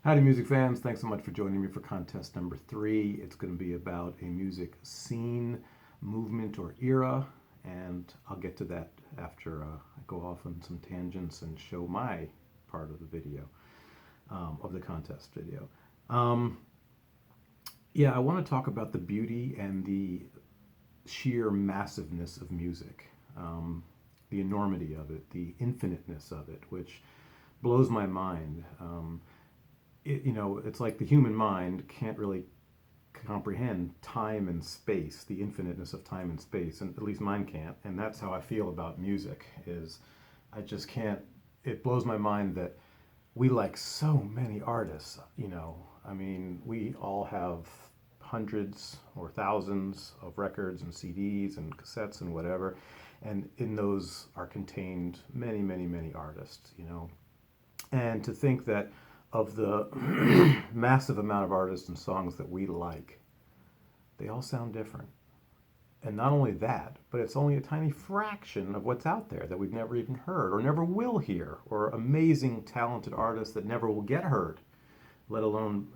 Howdy, music fans. Thanks so much for joining me for contest number 3. It's going to be about a music scene, movement, or era, and I'll get to that after I go off on some tangents and show my part of the video, of the contest video. Um, yeah, I want to talk about the beauty and the sheer massiveness of music, the enormity of it, the infiniteness of it, which blows my mind. It's like the human mind can't really comprehend time and space, the infiniteness of time and space, and at least mine can't. And that's how I feel about music. Is I just can't. It blows my mind that we like so many artists. I mean, we all have hundreds or thousands of records and CDs and cassettes and whatever, and in those are contained many, many, many artists. And to think that of the massive amount of artists and songs that we like, they all sound different. And not only that, but it's only a tiny fraction of what's out there that we've never even heard or never will hear, or amazing, talented artists that never will get heard, let alone,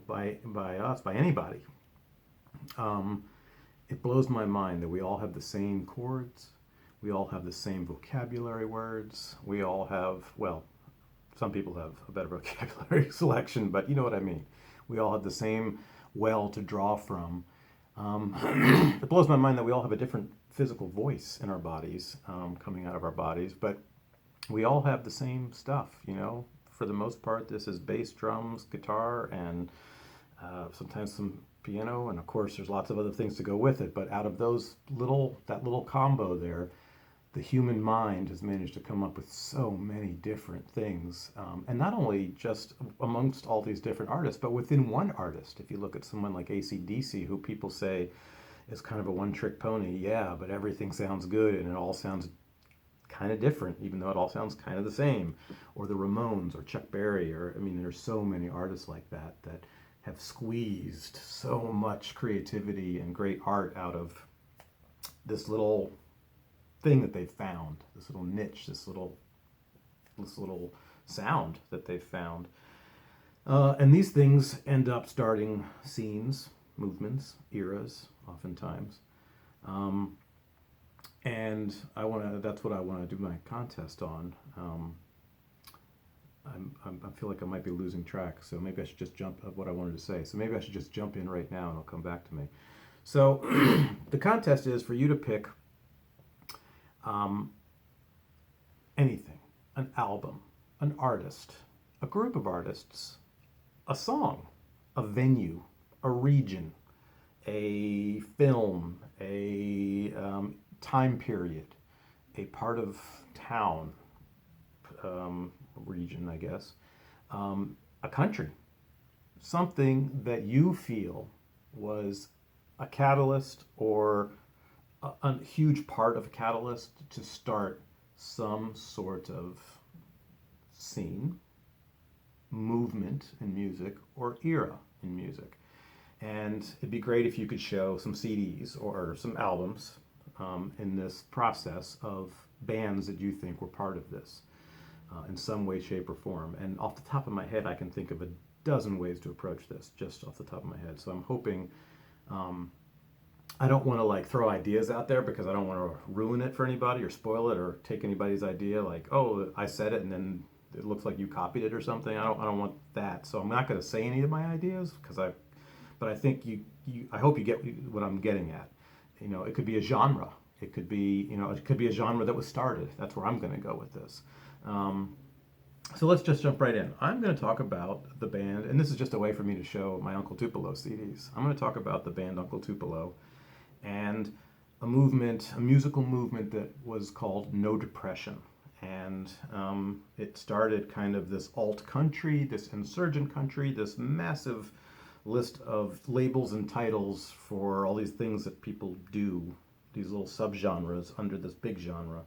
by us, by anybody. Um, it blows my mind that we all have the same chords, we all have the same vocabulary words, we all have, well, some people have a better vocabulary selection, but you know what I mean. We all have the same well to draw from. It blows my mind that we all have a different physical voice in our bodies, coming out of our bodies, but we all have the same stuff. For the most part, this is bass, drums, guitar, and sometimes some piano, and of course there's lots of other things to go with it, but out of that little combo there, the human mind has managed to come up with so many different things. And not only just amongst all these different artists, but within one artist. If you look at someone like AC/DC, who people say is kind of a one-trick pony, yeah, but everything sounds good and it all sounds kind of different, even though it all sounds kind of the same. Or the Ramones, or Chuck Berry, there's so many artists like that have squeezed so much creativity and great art out of this little thing that they've found, this little niche, this little sound that they've found. And these things end up starting scenes, movements, eras, oftentimes. And that's what I want to do my contest on. I feel like I might be losing track, so maybe I should just jump at what I wanted to say. So maybe I should just jump in right now and it'll come back to me. So the contest is for you to pick anything, an album, an artist, a group of artists, a song, a venue, a region, a film, a time period, a part of town, region, I guess, a country, something that you feel was a catalyst or a huge part of a catalyst to start some sort of scene, movement in music, or era in music. And it'd be great if you could show some CDs or some albums in this process of bands that you think were part of this in some way, shape, or form. And off the top of my head, I can think of a dozen ways to approach this, just off the top of my head. So I'm hoping, I don't want to throw ideas out there because I don't want to ruin it for anybody or spoil it or take anybody's idea like, oh, I said it and then it looks like you copied it or something. I don't want that. So I'm not going to say any of my ideas but I think I hope you get what I'm getting at. It could be a genre. It could be a genre that was started. That's where I'm going to go with this. So let's just jump right in. I'm going to talk about the band, and this is just a way for me to show my Uncle Tupelo CDs. I'm going to talk about the band Uncle Tupelo and a musical movement that was called No Depression. And it started kind of this alt country, this insurgent country, this massive list of labels and titles for all these things that people do, these little subgenres under this big genre.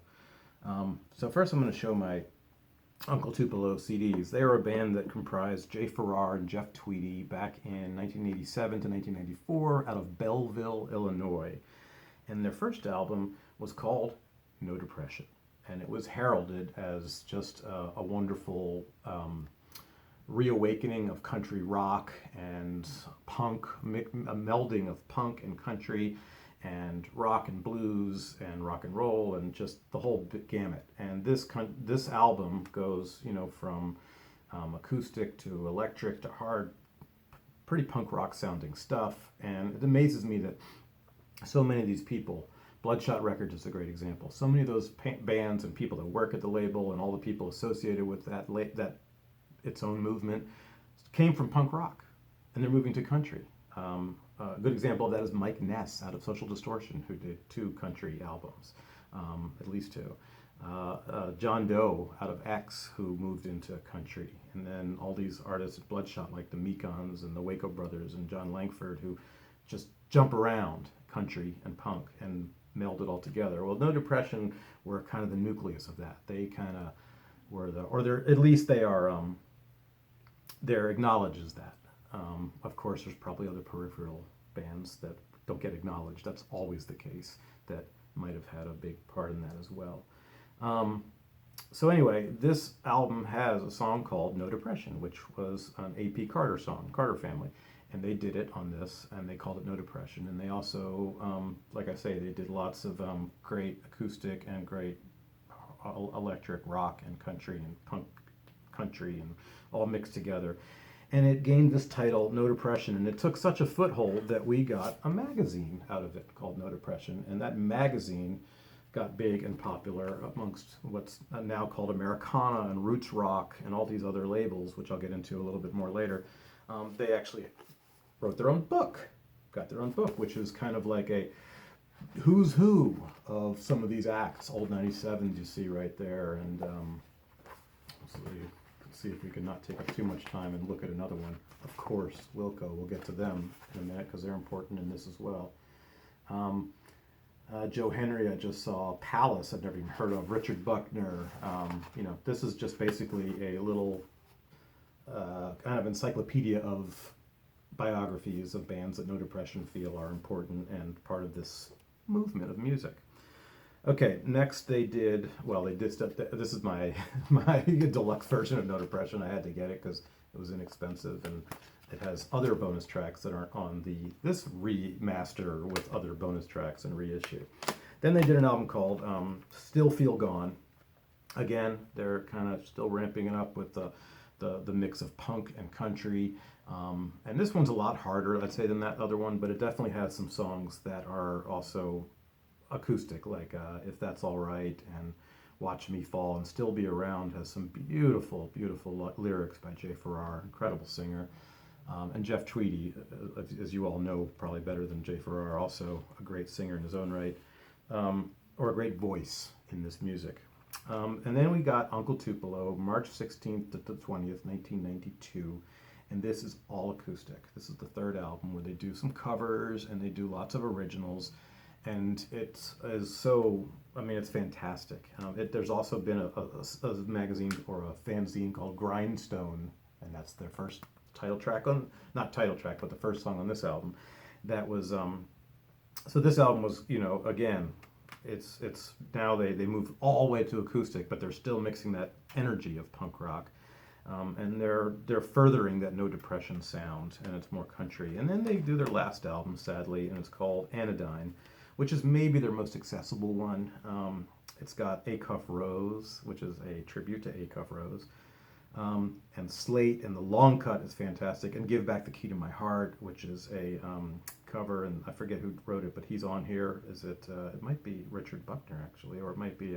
So first I'm going to show my Uncle Tupelo CDs. They were a band that comprised Jay Farrar and Jeff Tweedy back in 1987 to 1994 out of Belleville, Illinois. And their first album was called No Depression. And it was heralded as just a wonderful reawakening of country rock and punk, a melding of punk and country and rock and blues and rock and roll and just the whole gamut. And this album goes, from acoustic to electric to hard, pretty punk rock sounding stuff. And it amazes me that so many of these people, Bloodshot Records is a great example. So many of those bands and people that work at the label and all the people associated with that its own movement came from punk rock, and they're moving to country. A good example of that is Mike Ness out of Social Distortion, who did 2 country albums, at least 2. John Doe out of X, who moved into country, and then all these artists at Bloodshot like the Mekons and the Waco Brothers and John Langford, who just jump around country and punk and meld it all together. Well, No Depression were kind of the nucleus of that. They kind of were at least they are, they're acknowledges that. Of course, there's probably other peripheral bands that don't get acknowledged. That's always the case, that might have had a big part in that as well. So anyway, this album has a song called No Depression, which was an A.P. Carter song, Carter Family. And they did it on this, and they called it No Depression. And they also, like I say, they did lots of great acoustic and great electric rock and country and punk country and all mixed together. And it gained this title, No Depression, and it took such a foothold that we got a magazine out of it called No Depression. And that magazine got big and popular amongst what's now called Americana and Roots Rock and all these other labels, which I'll get into a little bit more later. They actually wrote their own book, got their own book, which is kind of like a who's who of some of these acts. Old 97s you see right there, and so you can see if we can not take up too much time and look at another one. Of course, Wilco, we'll get to them in a minute because they're important in this as well. Joe Henry, I just saw. Palace, I've never even heard of. Richard Buckner. This is just basically a little kind of encyclopedia of biographies of bands that No Depression feel are important and part of this movement of music. Okay, next they did stuff. This is my deluxe version of No Depression. I had to get it because it was inexpensive, and it has other bonus tracks that aren't on this remaster with other bonus tracks and reissue. Then they did an album called Still Feel Gone. Again, they're kind of still ramping it up with the mix of punk and country. And this one's a lot harder, I'd say, than that other one, but it definitely has some songs that are also acoustic, like If That's All Right and Watch Me Fall and Still Be Around has some beautiful, beautiful lyrics by Jay Farrar, incredible singer. And Jeff Tweedy, as you all know probably better than Jay Farrar, also a great singer in his own right, or a great voice in this music. And then we got Uncle Tupelo, March 16th to the 20th, 1992. And this is all acoustic. This is the third album where they do some covers and they do lots of originals. And it's fantastic. There's also been a magazine or a fanzine called Grindstone, and that's their first title track not title track, but the first song on this album. That was, so this album was, again, it's now they move all the way to acoustic, but they're still mixing that energy of punk rock. And they're furthering that No Depression sound, and it's more country. And then they do their last album, sadly, and it's called Anodyne, which is maybe their most accessible one. It's got Acuff Rose, which is a tribute to Acuff Rose, and Slate, and the long cut is fantastic, and Give Back the Key to My Heart, which is a cover, and I forget who wrote it, but he's on here. It might be Richard Buckner, actually, or it might be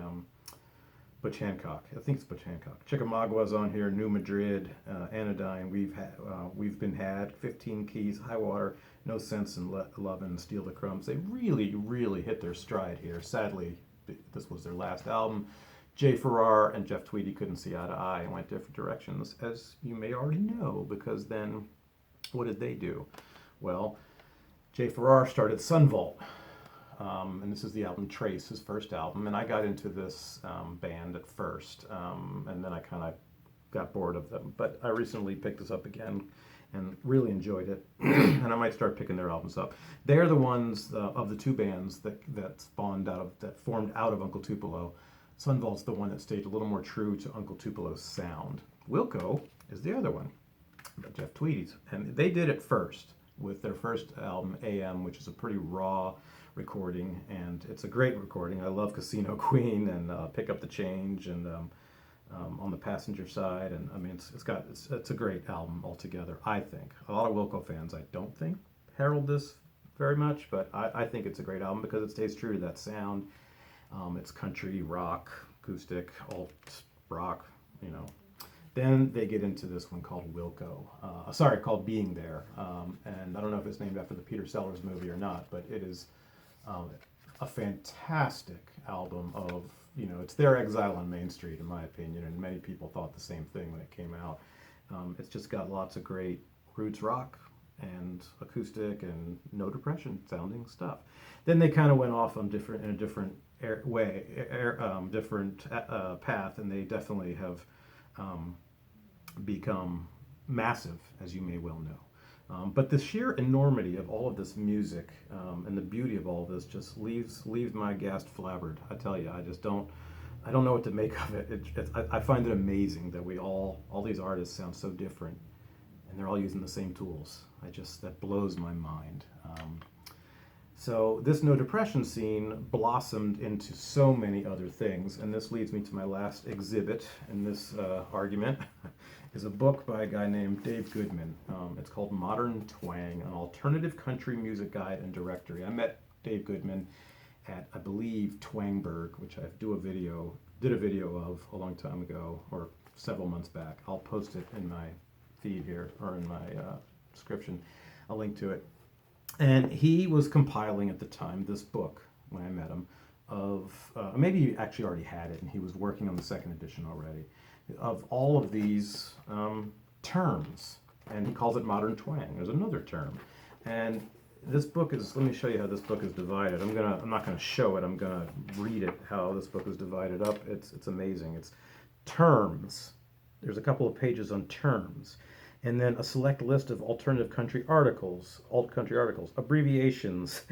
Butch Hancock. I think it's Butch Hancock. Chickamauga's on here, New Madrid, Anodyne, We've Been Had, 15 Keys, High Water, No Sense in Lovin', Steal the Crumbs. They really, really hit their stride here. Sadly, this was their last album. Jay Farrar and Jeff Tweedy couldn't see eye to eye and went different directions, as you may already know, because then what did they do? Well, Jay Farrar started Sunvault. And this is the album Trace, his first album, and I got into this band at first, and then I kind of got bored of them, but I recently picked this up again and really enjoyed it, and I might start picking their albums up. They're the ones of the two bands that formed out of Uncle Tupelo. Sunvault's the one that stayed a little more true to Uncle Tupelo's sound. Wilco is the other one. Jeff Tweedy's, and they did it first with their first album, AM, which is a pretty raw recording, and it's a great recording. I love Casino Queen and Pick Up the Change and On the Passenger Side, and I mean it's a great album altogether. I think a lot of Wilco fans, I don't think, herald this very much, but I think it's a great album because it stays true to that sound. It's country, rock, acoustic, alt rock, you know. Then they get into this one called Wilco, called Being There, and I don't know if it's named after the Peter Sellers movie or not, but it is a fantastic album of, you know, it's their Exile on Main Street, in my opinion, and many people thought the same thing when it came out. It's just got lots of great roots rock and acoustic and no depression sounding stuff. Then they kind of went off on different path, and they definitely have become massive, as you may well know. But the sheer enormity of all of this music and the beauty of all of this just leaves my gassed flabbered. I tell you, I don't know what to make of it. I find it amazing that all these artists sound so different, and they're all using the same tools. That blows my mind. So this no depression scene blossomed into so many other things, and this leads me to my last exhibit in this argument. Is a book by a guy named Dave Goodman. It's called Modern Twang, an alternative country music guide and directory. I met Dave Goodman at, I believe, Twangburgh, which I did a video of a long time ago, or several months back. I'll post it in my feed here, or in my description, a link to it. And he was compiling at the time this book, when I met him, of, maybe he actually already had it, and he was working on the second edition already, of all of these terms, and he calls it modern twang. There's another term, and this book is. Let me show you how this book is divided. I'm not gonna show it. I'm gonna read it. How this book is divided up. It's amazing. It's terms. There's a couple of pages on terms, and then a select list of alternative country articles, alt country articles, abbreviations,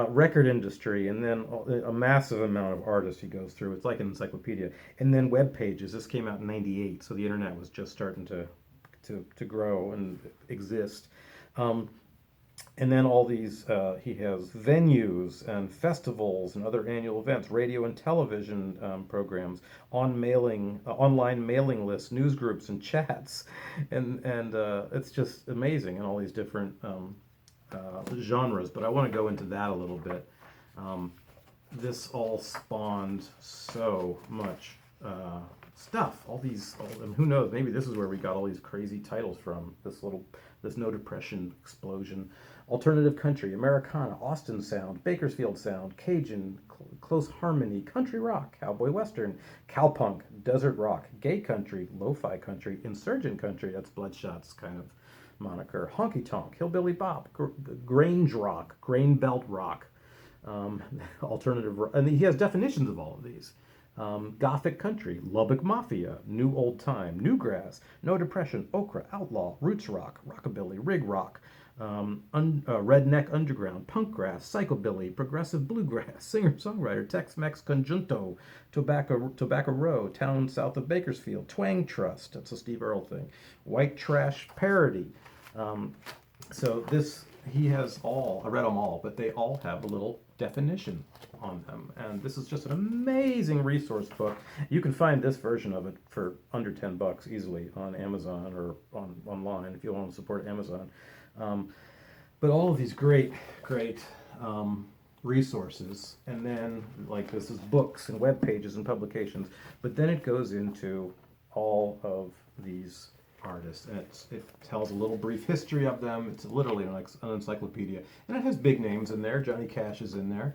record industry, and then a massive amount of artists he goes through. It's like an encyclopedia. And then web pages. This came out in '98, so the internet was just starting to grow and exist. And then all these, he has venues and festivals and other annual events, radio and television programs, online mailing lists, news groups, and chats, and it's just amazing in all these different genres. But I want to go into that a little bit. This all spawned so much stuff. And who knows? Maybe this is where we got all these crazy titles from. This no depression explosion. Alternative country, Americana, Austin Sound, Bakersfield Sound, Cajun, close harmony, country rock, cowboy western, cowpunk, desert rock, gay country, lo-fi country, insurgent country, that's Bloodshot's kind of moniker, honky tonk, hillbilly bop, grange rock, grain belt rock, alternative rock, and he has definitions of all of these. Gothic country, Lubbock Mafia, new old time, newgrass, no depression, okra, outlaw, roots rock, rockabilly, rig rock, redneck underground, punk grass, psychobilly, progressive bluegrass, singer-songwriter, Tex-Mex conjunto, Tobacco Row, town south of Bakersfield, Twang Trust, that's a Steve Earle thing, white trash parody. So he has I read them all, but they all have a little definition on them. And this is just an amazing resource book. You can find this version of it for under $10 easily on Amazon or online if you want to support Amazon. But all of these great resources, and then like this is books and web pages and publications, but then it goes into all of these artists, and it tells a little brief history of them. It's literally an encyclopedia, and it has big names in there. Johnny Cash is in there.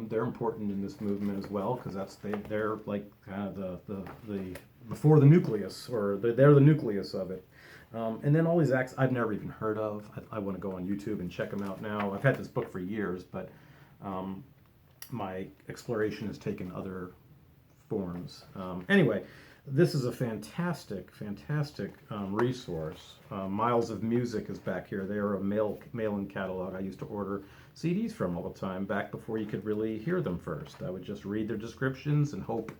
They're important in this movement as well because they're like kind of the before the nucleus, or they're the nucleus of it. And then all these acts I've never even heard of. I want to go on YouTube and check them out now. I've had this book for years, but my exploration has taken other forms. Anyway, this is a fantastic resource. Miles of Music is back here. They are a mail-in catalog I used to order CDs from all the time, back before you could really hear them first. I would just read their descriptions and hope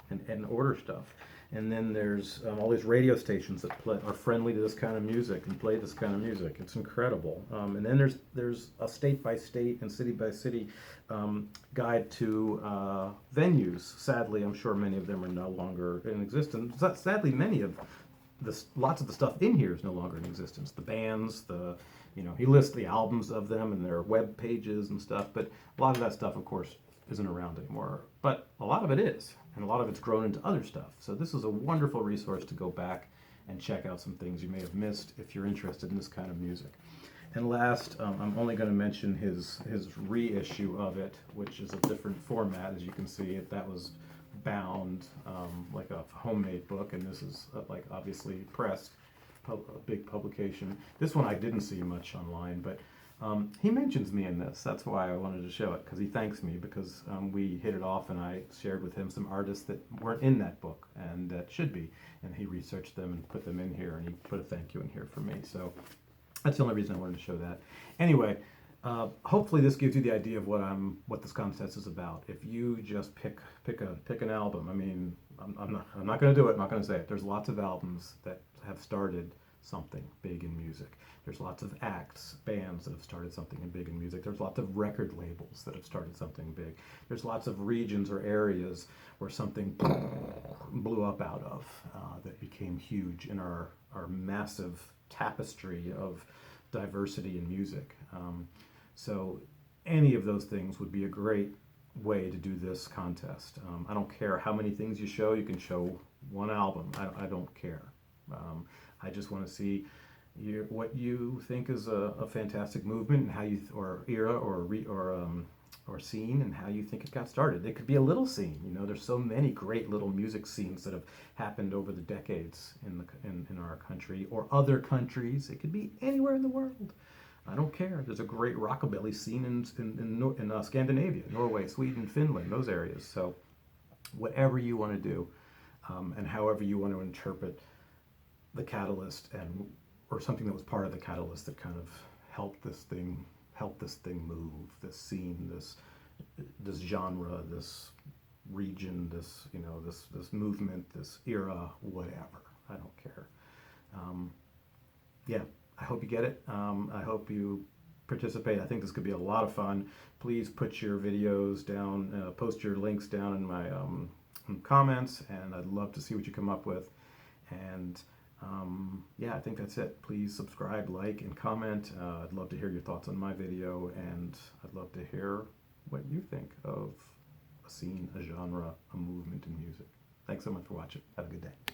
and order stuff. And then there's all these radio stations that are friendly to this kind of music and play this kind of music. It's incredible. And then there's a state by state and city by city guide to venues. Sadly, I'm sure many of them are no longer in existence. Sadly, many of lots of the stuff in here is no longer in existence. The bands, he lists the albums of them and their web pages and stuff. But a lot of that stuff, of course, isn't around anymore. But a lot of it is, and a lot of it's grown into other stuff. So this is a wonderful resource to go back and check out some things you may have missed if you're interested in this kind of music. And last, I'm only going to mention his reissue of it, which is a different format. As you can see, that was bound like a homemade book, and this is like obviously pressed, a big publication. This one I didn't see much online, but he mentions me in this. That's why I wanted to show it, because he thanks me, because we hit it off and I shared with him some artists that weren't in that book and that should be, and he researched them and put them in here, and he put a thank you in here for me. So that's the only reason I wanted to show that. Anyway, hopefully this gives you the idea of what this contest is about. If you just pick an album, I mean, I'm not going to do it. I'm not going to say it. There's lots of albums that have started something big in music. There's lots of acts, bands that have started something big in music. There's lots of record labels that have started something big. There's lots of regions or areas where something blew up out of that became huge in our massive tapestry of diversity in music. So any of those things would be a great way to do this contest. I don't care how many things you show. You can show one album. I don't care. I just want to see what you think is a fantastic movement and how you or era or scene and how you think it got started. It could be a little scene. There's so many great little music scenes that have happened over the decades in our country or other countries. It could be anywhere in the world. I don't care. There's a great rockabilly scene in Scandinavia, Norway, Sweden, Finland, those areas. So whatever you want to do, and however you want to interpret the catalyst or something that was part of the catalyst that kind of helped this thing move, this scene, this genre, this region, this movement, this era, whatever. I don't care. Yeah, I hope you get it. I hope you participate. I think this could be a lot of fun. Please put your videos down, post your links down in my comments, and I'd love to see what you come up with. And yeah, I think that's it. Please subscribe, like, and comment. I'd love to hear your thoughts on my video, and I'd love to hear what you think of a scene, a genre, a movement in music. Thanks so much for watching. Have a good day.